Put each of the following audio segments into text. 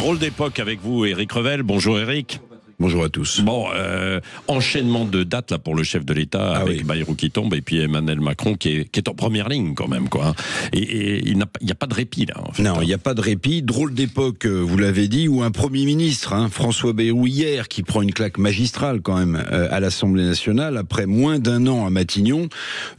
Drôle d'époque avec vous, Éric Revel. Bonjour Éric. Bonjour à tous. Bon, enchaînement de dates là pour le chef de l'État avec Bayrou qui tombe et puis Emmanuel Macron qui est en première ligne quand même, quoi. Et il n'y a pas de répit là. En fait. Non, il n'y a pas de répit. Drôle d'époque, vous l'avez dit, où un Premier ministre, François Bayrou hier, qui prend une claque magistrale quand même à l'Assemblée nationale après moins d'un an à Matignon.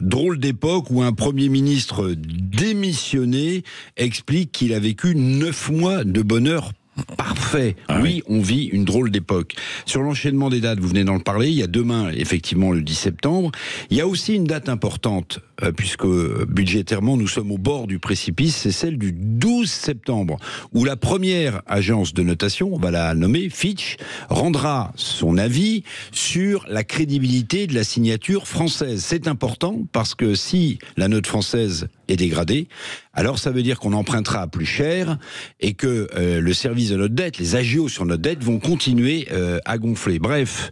Drôle d'époque où un Premier ministre démissionné explique qu'il a vécu 9 mois de bonheur parfait. Oui, on vit une drôle d'époque. Sur l'enchaînement des dates, vous venez d'en parler, il y a demain, effectivement, le 10 septembre. Il y a aussi une date importante, puisque budgétairement, nous sommes au bord du précipice, c'est celle du 12 septembre, où la première agence de notation, on va la nommer Fitch, rendra son avis sur la crédibilité de la signature française. C'est important, parce que si la note française est dégradée, alors ça veut dire qu'on empruntera plus cher et que le service de notre dette, les agios sur notre dette vont continuer à gonfler. Bref,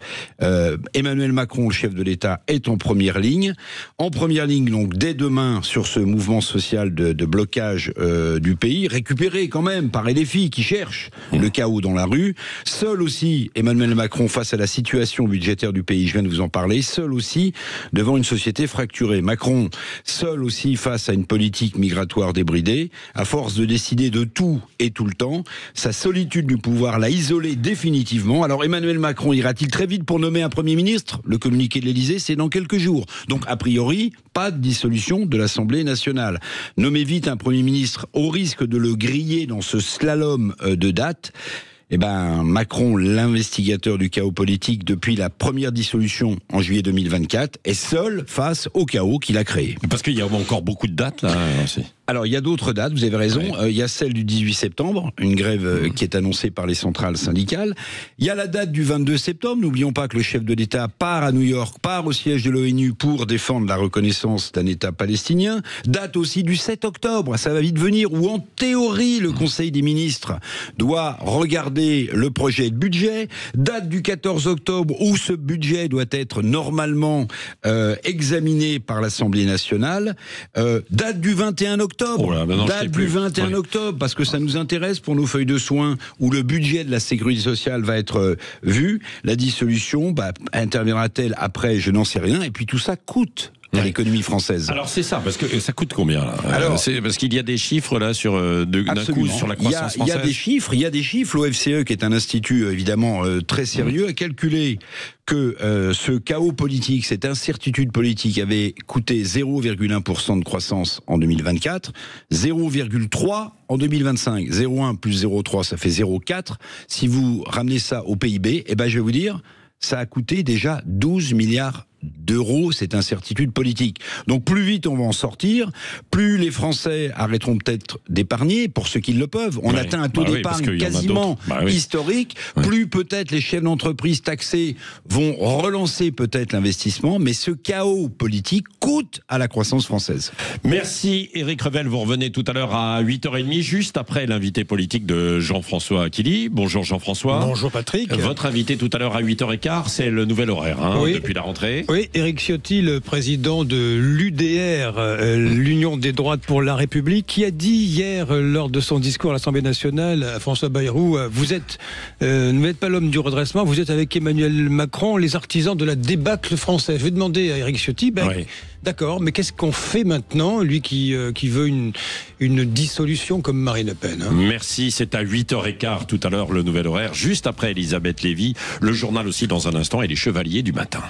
Emmanuel Macron, le chef de l'État, est en première ligne. En première ligne, donc, dès demain, sur ce mouvement social de blocage du pays, récupéré quand même par LFI qui cherche le chaos dans la rue. Seul aussi, Emmanuel Macron, face à la situation budgétaire du pays, je viens de vous en parler, seul aussi devant une société fracturée. Macron, seul aussi face à une politique migratoire débridée, à force de décider de tout et tout le temps, sa solitude du pouvoir l'a isolé définitivement. Alors Emmanuel Macron ira-t-il très vite pour nommer un Premier ministre ? Le communiqué de l'Élysée, c'est dans quelques jours. Donc a priori, pas de dissolution de l'Assemblée nationale. Nommer vite un Premier ministre au risque de le griller dans ce slalom de dates. Eh ben, Macron, l'investigateur du chaos politique depuis la première dissolution en juillet 2024, est seul face au chaos qu'il a créé. Parce qu'il y a encore beaucoup de dates là aussi. Alors, il y a d'autres dates, vous avez raison. Il y a celle du 18 septembre, une grève qui est annoncée par les centrales syndicales. Il y a la date du 22 septembre. N'oublions pas que le chef de l'État part à New York, part au siège de l'ONU pour défendre la reconnaissance d'un État palestinien. Date aussi du 7 octobre, ça va vite venir, où en théorie, le Conseil des ministres doit regarder le projet de budget. Date du 14 octobre, où ce budget doit être normalement examiné par l'Assemblée nationale. Date du 21 octobre. Date du 21 octobre, parce que ça nous intéresse pour nos feuilles de soins où le budget de la sécurité sociale va être vu. La dissolution, interviendra-t-elle après? Je n'en sais rien. Et puis tout ça coûte à l'économie française. Alors c'est ça, parce que ça coûte combien là? Alors, c'est parce qu'il y a des chiffres là sur d'un coup sur la croissance française. Il y a des chiffres. L'OFCE, qui est un institut évidemment très sérieux, a calculé que ce chaos politique, cette incertitude politique avait coûté 0,1% de croissance en 2024, 0,3% en 2025. 0,1 plus 0,3, ça fait 0,4. Si vous ramenez ça au PIB, je vais vous dire, ça a coûté déjà 12 milliards d'euros, cette incertitude politique. Donc plus vite on va en sortir, plus les Français arrêteront peut-être d'épargner, pour ceux qui le peuvent. On atteint un taux d'épargne quasiment historique. Plus peut-être les chefs d'entreprise taxés vont relancer peut-être l'investissement, mais ce chaos politique coûte à la croissance française. Merci Éric Revel, vous revenez tout à l'heure à 8h30, juste après l'invité politique de Jean-François Aquili. Bonjour Jean-François. Bonjour Patrick. Votre invité tout à l'heure à 8h15, c'est le nouvel horaire depuis la rentrée. Oui, Éric Ciotti, le président de l'UDR, l'Union des droites pour la République, qui a dit hier, lors de son discours à l'Assemblée nationale, à François Bayrou, vous n'êtes pas l'homme du redressement, vous êtes avec Emmanuel Macron, les artisans de la débâcle française. Je vais demander à Éric Ciotti, d'accord, mais qu'est-ce qu'on fait maintenant, lui qui veut une dissolution comme Marine Le Pen Merci, c'est à 8h15 tout à l'heure, le nouvel horaire, juste après Elisabeth Lévy, le journal aussi dans un instant et les chevaliers du matin.